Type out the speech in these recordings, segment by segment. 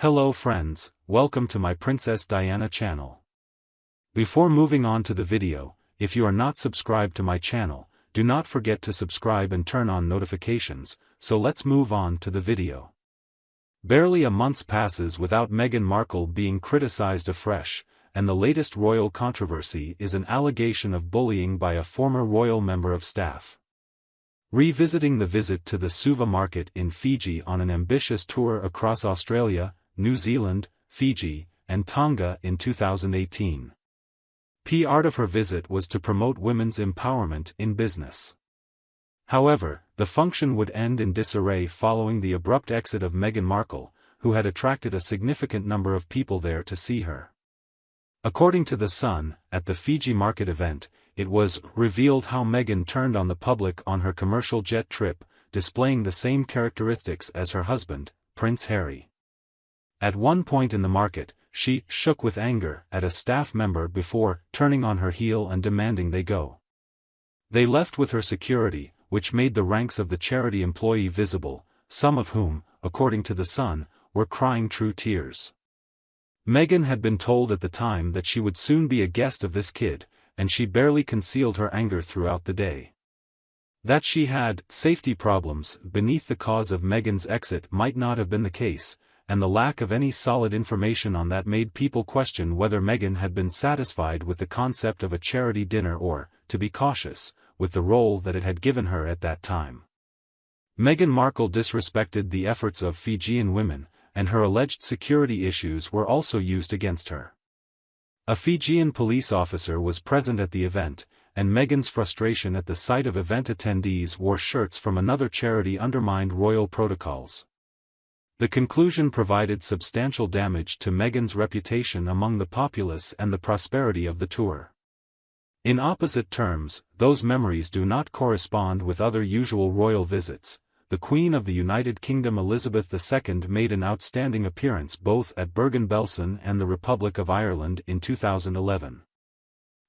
Hello friends, welcome to my Princess Diana channel. Before moving on to the video, if you are not subscribed to my channel, do not forget to subscribe and turn on notifications, so let's move on to the video. Barely a month passes without Meghan Markle being criticized afresh, and the latest royal controversy is an allegation of bullying by a former royal member of staff. Revisiting the visit to the Suva market in Fiji on an ambitious tour across Australia, New Zealand, Fiji, and Tonga in 2018. Part of her visit was to promote women's empowerment in business. However, the function would end in disarray following the abrupt exit of Meghan Markle, who had attracted a significant number of people there to see her. According to The Sun, at the Fiji market event, it was revealed how Meghan turned on the public on her commercial jet trip, displaying the same characteristics as her husband, Prince Harry. At one point in the market, she shook with anger at a staff member before turning on her heel and demanding they go. They left with her security, which made the ranks of the charity employee visible, some of whom, according to The Sun, were crying true tears. Meghan had been told at the time that she would soon be a guest of this kid, and she barely concealed her anger throughout the day. That she had safety problems beneath the cause of Meghan's exit might not have been the case, and the lack of any solid information on that made people question whether Meghan had been satisfied with the concept of a charity dinner or, to be cautious, with the role that it had given her at that time. Meghan Markle disrespected the efforts of Fijian women, and her alleged security issues were also used against her. A Fijian police officer was present at the event, and Meghan's frustration at the sight of event attendees wore shirts from another charity undermined royal protocols. The conclusion provided substantial damage to Meghan's reputation among the populace and the prosperity of the tour. In opposite terms, those memories do not correspond with other usual royal visits. The Queen of the United Kingdom Elizabeth II made an outstanding appearance both at Bergen-Belsen and the Republic of Ireland in 2011.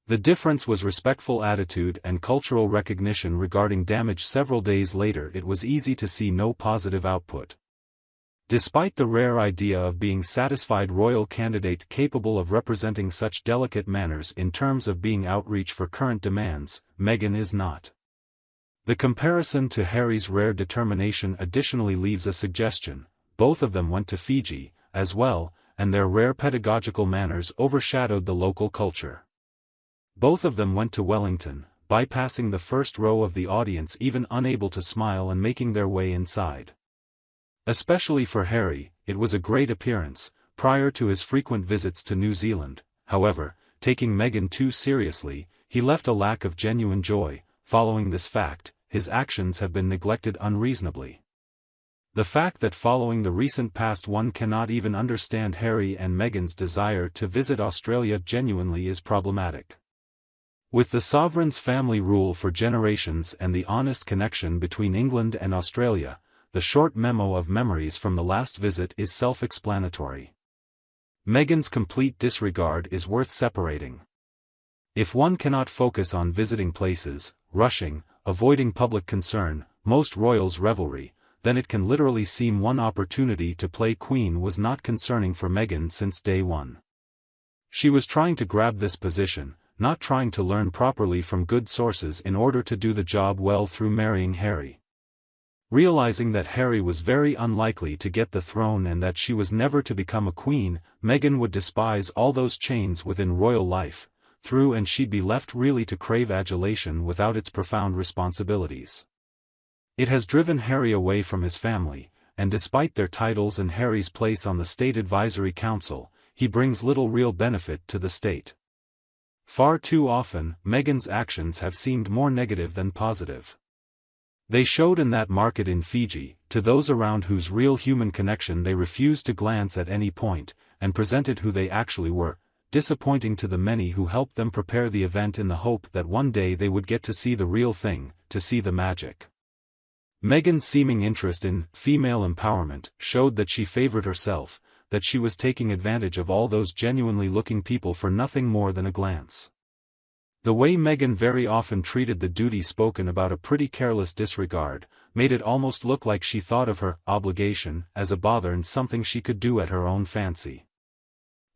The difference was respectful attitude and cultural recognition regarding damage. Several days later it was easy to see no positive output. Despite the rare idea of being satisfied royal candidate capable of representing such delicate manners in terms of being outreach for current demands, Meghan is not. The comparison to Harry's rare determination additionally leaves a suggestion: both of them went to Fiji, as well, and their rare pedagogical manners overshadowed the local culture. Both of them went to Wellington, bypassing the first row of the audience, even unable to smile and making their way inside. Especially for Harry, it was a great appearance. Prior to his frequent visits to New Zealand, however, taking Meghan too seriously, he left a lack of genuine joy. Following this fact, his actions have been neglected unreasonably. The fact that following the recent past one cannot even understand Harry and Meghan's desire to visit Australia genuinely is problematic. With the sovereign's family rule for generations and the honest connection between England and Australia, the short memo of memories from the last visit is self-explanatory. Meghan's complete disregard is worth separating. If one cannot focus on visiting places, rushing, avoiding public concern, most royals' revelry, then it can literally seem one opportunity to play queen was not concerning for Meghan since day one. She was trying to grab this position, not trying to learn properly from good sources in order to do the job well through marrying Harry. Realizing that Harry was very unlikely to get the throne and that she was never to become a queen, Meghan would despise all those chains within royal life, and she'd be left really to crave adulation without its profound responsibilities. It has driven Harry away from his family, and despite their titles and Harry's place on the State Advisory Council, he brings little real benefit to the state. Far too often, Meghan's actions have seemed more negative than positive. They showed in that market in Fiji, to those around whose real human connection they refused to glance at any point, and presented who they actually were, disappointing to the many who helped them prepare the event in the hope that one day they would get to see the real thing, to see the magic. Meghan's seeming interest in female empowerment showed that she favored herself, that she was taking advantage of all those genuinely looking people for nothing more than a glance. The way Meghan very often treated the duty spoken about a pretty careless disregard, made it almost look like she thought of her obligation as a bother and something she could do at her own fancy.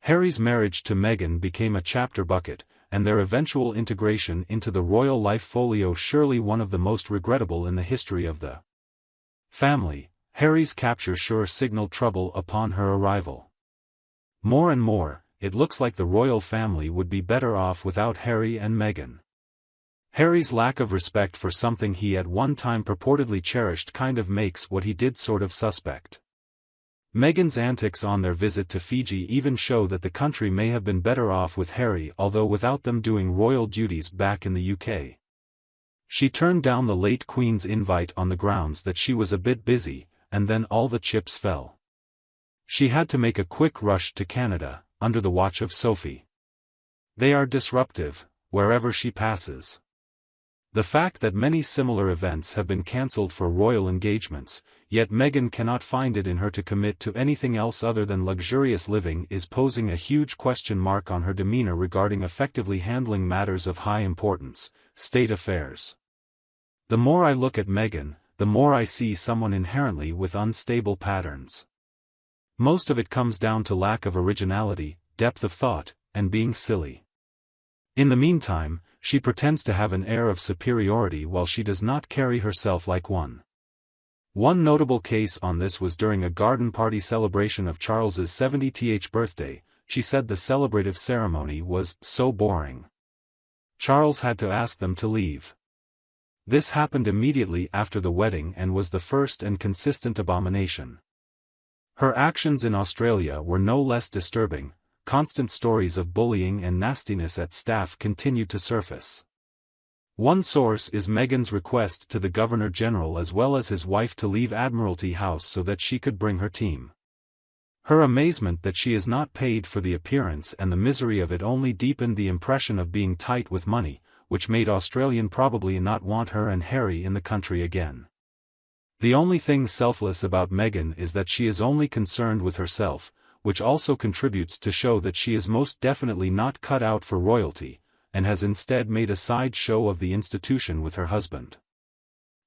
Harry's marriage to Meghan became a chapter bucket, and their eventual integration into the royal life folio surely one of the most regrettable in the history of the family. Harry's capture sure signaled trouble upon her arrival. More and more, it looks like the royal family would be better off without Harry and Meghan. Harry's lack of respect for something he at one time purportedly cherished kind of makes what he did sort of suspect. Meghan's antics on their visit to Fiji even show that the country may have been better off with Harry, although without them doing royal duties back in the UK. She turned down the late Queen's invite on the grounds that she was a bit busy, and then all the chips fell. She had to make a quick rush to Canada, under the watch of Sophie. They are disruptive, wherever she passes. The fact that many similar events have been cancelled for royal engagements, yet Meghan cannot find it in her to commit to anything else other than luxurious living is posing a huge question mark on her demeanor regarding effectively handling matters of high importance, state affairs. The more I look at Meghan, the more I see someone inherently with unstable patterns. Most of it comes down to lack of originality, depth of thought, and being silly. In the meantime, she pretends to have an air of superiority while she does not carry herself like one. One notable case on this was during a garden party celebration of Charles's 70th birthday. She said the celebrative ceremony was so boring. Charles had to ask them to leave. This happened immediately after the wedding and was the first and consistent abomination. Her actions in Australia were no less disturbing. Constant stories of bullying and nastiness at staff continued to surface. One source is Meghan's request to the Governor-General as well as his wife to leave Admiralty House so that she could bring her team. Her amazement that she is not paid for the appearance and the misery of it only deepened the impression of being tight with money, which made Australian probably not want her and Harry in the country again. The only thing selfless about Meghan is that she is only concerned with herself, which also contributes to show that she is most definitely not cut out for royalty, and has instead made a side show of the institution with her husband.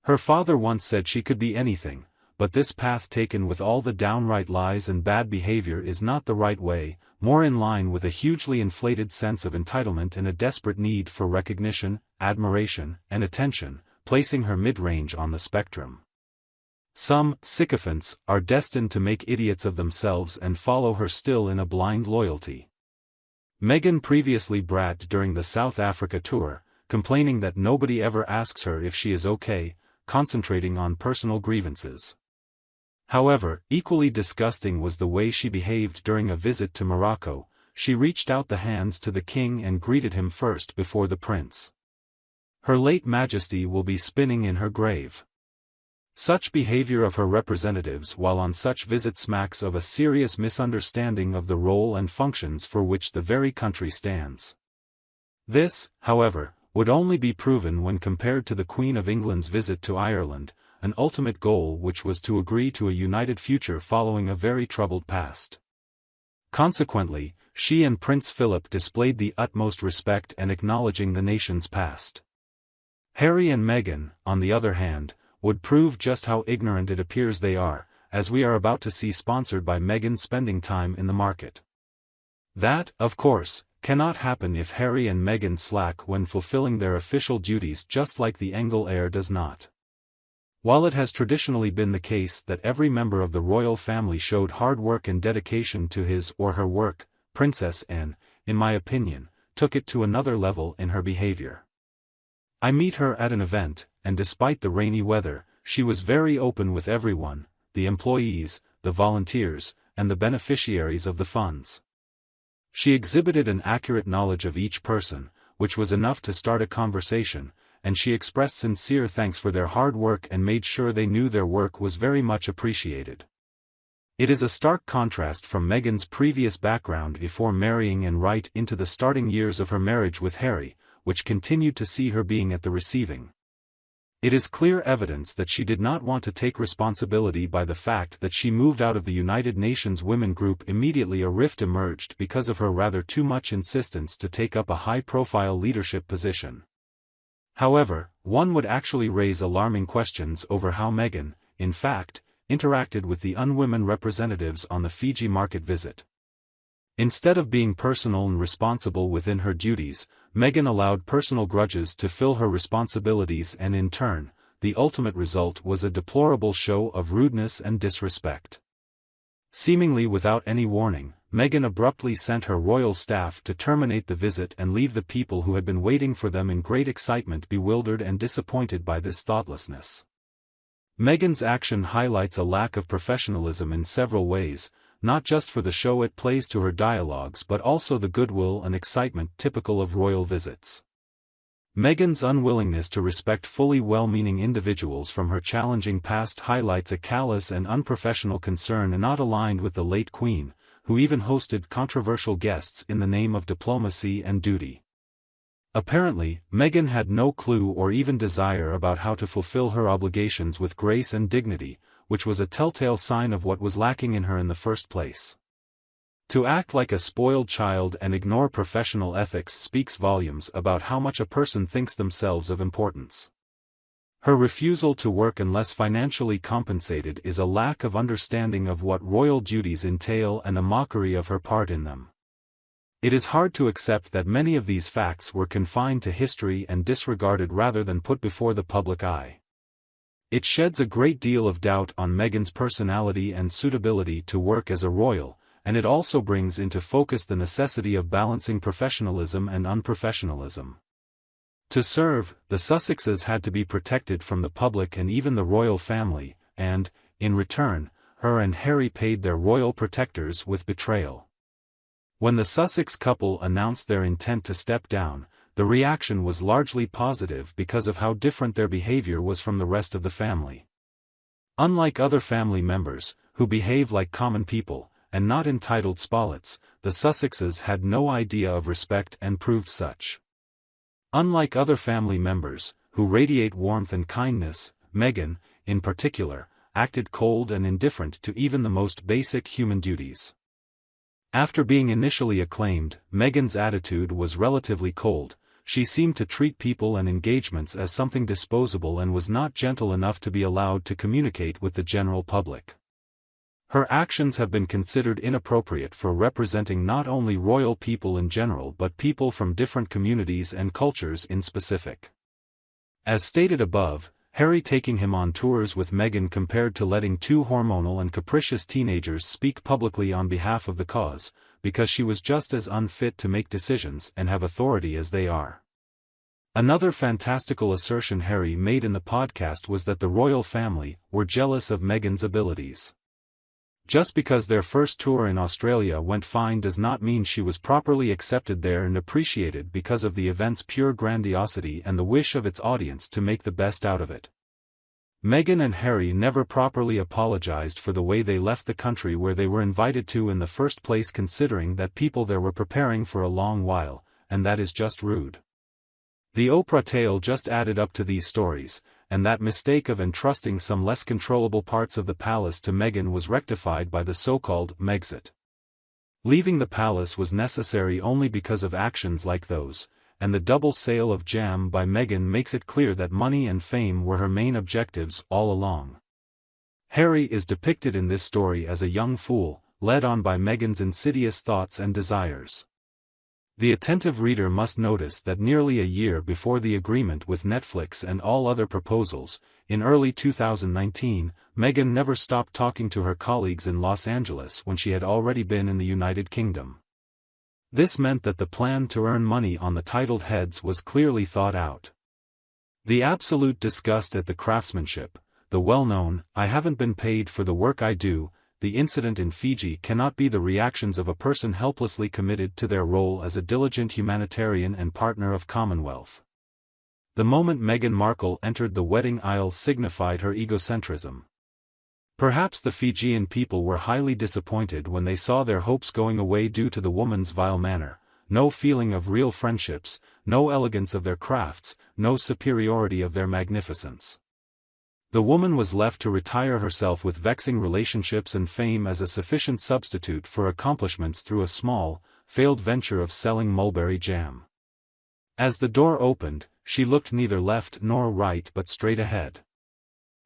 Her father once said she could be anything, but this path taken with all the downright lies and bad behavior is not the right way, more in line with a hugely inflated sense of entitlement and a desperate need for recognition, admiration, and attention, placing her mid-range on the spectrum. Some sycophants are destined to make idiots of themselves and follow her still in a blind loyalty. Meghan previously bragged during the South Africa tour, complaining that nobody ever asks her if she is okay, concentrating on personal grievances. However, equally disgusting was the way she behaved during a visit to Morocco. She reached out the hands to the king and greeted him first before the prince. Her late majesty will be spinning in her grave. Such behavior of her representatives while on such visit smacks of a serious misunderstanding of the role and functions for which the very country stands. This, however, would only be proven when compared to the Queen of England's visit to Ireland, an ultimate goal which was to agree to a united future following a very troubled past. Consequently, she and Prince Philip displayed the utmost respect and acknowledging the nation's past. Harry and Meghan, on the other hand, would prove just how ignorant it appears they are, as we are about to see, sponsored by Meghan spending time in the market. That, of course, cannot happen if Harry and Meghan slack when fulfilling their official duties, just like the Engel heir does not. While it has traditionally been the case that every member of the royal family showed hard work and dedication to his or her work, Princess Anne, in my opinion, took it to another level in her behavior. I meet her at an event, and despite the rainy weather, she was very open with everyone, the employees, the volunteers, and the beneficiaries of the funds. She exhibited an accurate knowledge of each person, which was enough to start a conversation, and she expressed sincere thanks for their hard work and made sure they knew their work was very much appreciated. It is a stark contrast from Meghan's previous background before marrying and right into the starting years of her marriage with Harry, which continued to see her being at the receiving It is clear evidence that she did not want to take responsibility by the fact that she moved out of the United Nations Women Group. Immediately a rift emerged because of her rather too much insistence to take up a high-profile leadership position. However, one would actually raise alarming questions over how Meghan, in fact, interacted with the unwomen representatives on the Fiji market visit. Instead of being personal and responsible within her duties, Meghan allowed personal grudges to fill her responsibilities, and in turn, the ultimate result was a deplorable show of rudeness and disrespect. Seemingly without any warning, Meghan abruptly sent her royal staff to terminate the visit and leave the people who had been waiting for them in great excitement bewildered and disappointed by this thoughtlessness. Meghan's action highlights a lack of professionalism in several ways, not just for the show it plays to her dialogues but also the goodwill and excitement typical of royal visits. Meghan's unwillingness to respect fully well-meaning individuals from her challenging past highlights a callous and unprofessional concern and not aligned with the late Queen, who even hosted controversial guests in the name of diplomacy and duty. Apparently, Meghan had no clue or even desire about how to fulfill her obligations with grace and dignity, which was a telltale sign of what was lacking in her in the first place. To act like a spoiled child and ignore professional ethics speaks volumes about how much a person thinks themselves of importance. Her refusal to work unless financially compensated is a lack of understanding of what royal duties entail and a mockery of her part in them. It is hard to accept that many of these facts were confined to history and disregarded rather than put before the public eye. It sheds a great deal of doubt on Meghan's personality and suitability to work as a royal, and it also brings into focus the necessity of balancing professionalism and unprofessionalism. To serve, the Sussexes had to be protected from the public and even the royal family, and, in return, her and Harry paid their royal protectors with betrayal. When the Sussex couple announced their intent to step down, the reaction was largely positive because of how different their behavior was from the rest of the family. Unlike other family members, who behave like common people, and not entitled spolits, the Sussexes had no idea of respect and proved such. Unlike other family members, who radiate warmth and kindness, Meghan, in particular, acted cold and indifferent to even the most basic human duties. After being initially acclaimed, Meghan's attitude was relatively cold. She seemed to treat people and engagements as something disposable and was not gentle enough to be allowed to communicate with the general public. Her actions have been considered inappropriate for representing not only royal people in general but people from different communities and cultures in specific. As stated above, Harry taking him on tours with Meghan compared to letting two hormonal and capricious teenagers speak publicly on behalf of the cause, because she was just as unfit to make decisions and have authority as they are. Another fantastical assertion Harry made in the podcast was that the royal family were jealous of Meghan's abilities. Just because their first tour in Australia went fine does not mean she was properly accepted there and appreciated because of the event's pure grandiosity and the wish of its audience to make the best out of it. Meghan and Harry never properly apologized for the way they left the country where they were invited to in the first place, considering that people there were preparing for a long while, and that is just rude. The Oprah tale just added up to these stories, and that mistake of entrusting some less controllable parts of the palace to Meghan was rectified by the so-called Megxit. Leaving the palace was necessary only because of actions like those, and the double sale of jam by Meghan makes it clear that money and fame were her main objectives all along. Harry is depicted in this story as a young fool, led on by Meghan's insidious thoughts and desires. The attentive reader must notice that nearly a year before the agreement with Netflix and all other proposals, in early 2019, Meghan never stopped talking to her colleagues in Los Angeles when she had already been in the United Kingdom. This meant that the plan to earn money on the titled heads was clearly thought out. The absolute disgust at the craftsmanship, the well-known, "I haven't been paid for the work I do," the incident in Fiji cannot be the reactions of a person helplessly committed to their role as a diligent humanitarian and partner of Commonwealth. The moment Meghan Markle entered the wedding aisle signified her egocentrism. Perhaps the Fijian people were highly disappointed when they saw their hopes going away due to the woman's vile manner, no feeling of real friendships, no elegance of their crafts, no superiority of their magnificence. The woman was left to retire herself with vexing relationships and fame as a sufficient substitute for accomplishments through a small, failed venture of selling mulberry jam. As the door opened, she looked neither left nor right but straight ahead.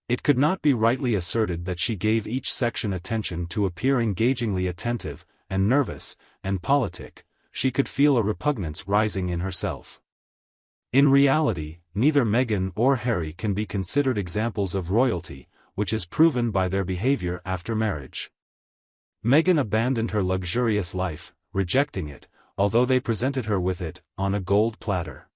It could not be rightly asserted that she gave each section attention to appear engagingly attentive, and nervous, and politic. She could feel a repugnance rising in herself. In reality, neither Meghan or Harry can be considered examples of royalty, which is proven by their behavior after marriage. Meghan abandoned her luxurious life, rejecting it, although they presented her with it, on a gold platter.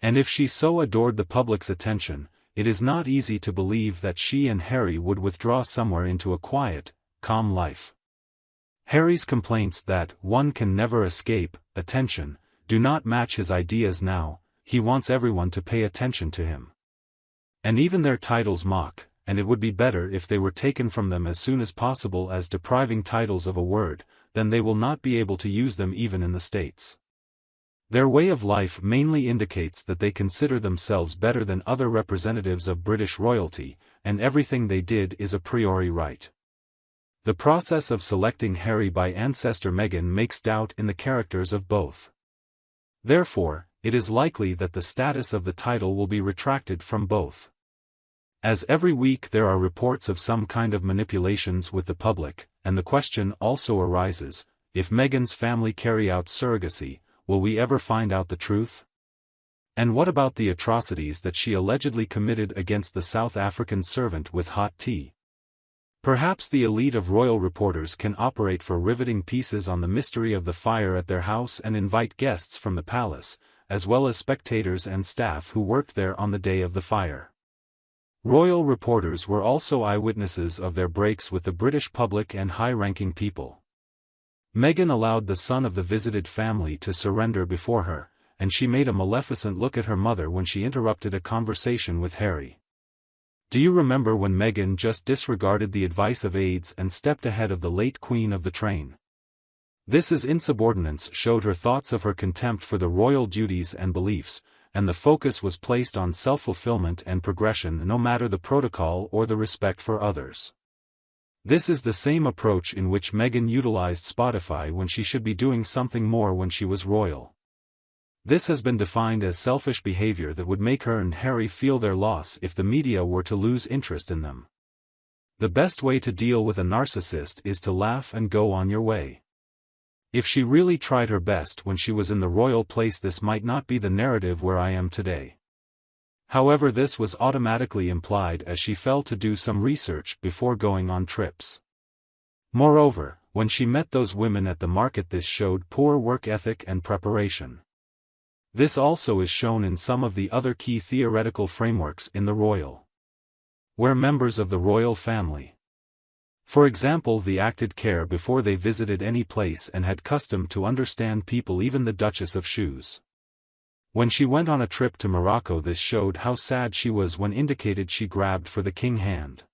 And if she so adored the public's attention, it is not easy to believe that she and Harry would withdraw somewhere into a quiet, calm life. Harry's complaints that one can never escape attention do not match his ideas now. He wants everyone to pay attention to him. And even their titles mock, and it would be better if they were taken from them as soon as possible as depriving titles of a word, then they will not be able to use them even in the States. Their way of life mainly indicates that they consider themselves better than other representatives of British royalty, and everything they did is a priori right. The process of selecting Harry by ancestor Meghan makes doubt in the characters of both. Therefore, it is likely that the status of the title will be retracted from both. As every week there are reports of some kind of manipulations with the public, and the question also arises, if Meghan's family carry out surrogacy, will we ever find out the truth? And what about the atrocities that she allegedly committed against the South African servant with hot tea? Perhaps the elite of royal reporters can operate for riveting pieces on the mystery of the fire at their house and invite guests from the palace, as well as spectators and staff who worked there on the day of the fire. Royal reporters were also eyewitnesses of their breaks with the British public and high-ranking people. Meghan allowed the son of the visited family to surrender before her, and she made a maleficent look at her mother when she interrupted a conversation with Harry. Do you remember when Meghan just disregarded the advice of aides and stepped ahead of the late Queen of the train? This insubordinance showed her thoughts of her contempt for the royal duties and beliefs, and the focus was placed on self-fulfillment and progression no matter the protocol or the respect for others. This is the same approach in which Meghan utilized Spotify when she should be doing something more when she was royal. This has been defined as selfish behavior that would make her and Harry feel their loss if the media were to lose interest in them. The best way to deal with a narcissist is to laugh and go on your way. If she really tried her best when she was in the royal place, this might not be the narrative where I am today. However, this was automatically implied as she fell to do some research before going on trips. Moreover, when she met those women at the market, this showed poor work ethic and preparation. This also is shown in some of the other key theoretical frameworks in the royal. Where members of the royal family. For example, they acted care before they visited any place and had custom to understand people, even the Duchess of Shoes. When she went on a trip to Morocco, this showed how sad she was when indicated she grabbed for the king hand.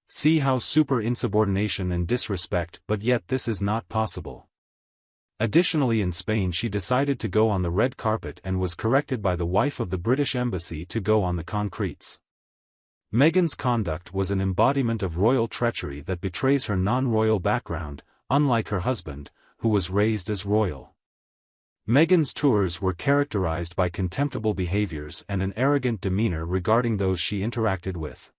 See how super insubordination and disrespect, but yet this is not possible. Additionally, in Spain she decided to go on the red carpet and was corrected by the wife of the British embassy to go on the concretes. Meghan's conduct was an embodiment of royal treachery that betrays her non-royal background, unlike her husband, who was raised as royal. Meghan's tours were characterized by contemptible behaviors and an arrogant demeanor regarding those she interacted with.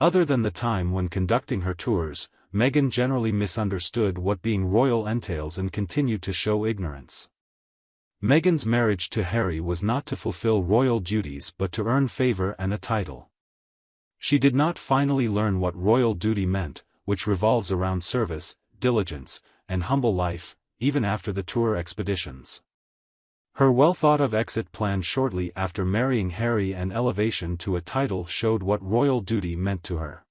Other than the time when conducting her tours, Meghan generally misunderstood what being royal entails and continued to show ignorance. Meghan's marriage to Harry was not to fulfill royal duties but to earn favor and a title. She did not finally learn what royal duty meant, which revolves around service, diligence, and humble life, even after the tour expeditions. Her well-thought-of exit plan shortly after marrying Harry and elevation to a title showed what royal duty meant to her.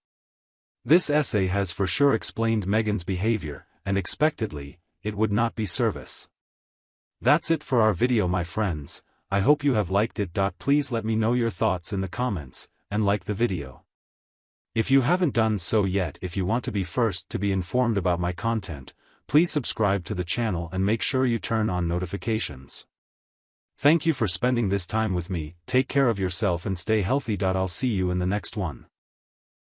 This essay has for sure explained Meghan's behavior, and expectedly, it would not be service. That's it for our video, my friends. I hope you have liked it. Please let me know your thoughts in the comments, and like the video. If you haven't done so yet, if you want to be first to be informed about my content, please subscribe to the channel and make sure you turn on notifications. Thank you for spending this time with me. Take care of yourself and stay healthy. I'll see you in the next one.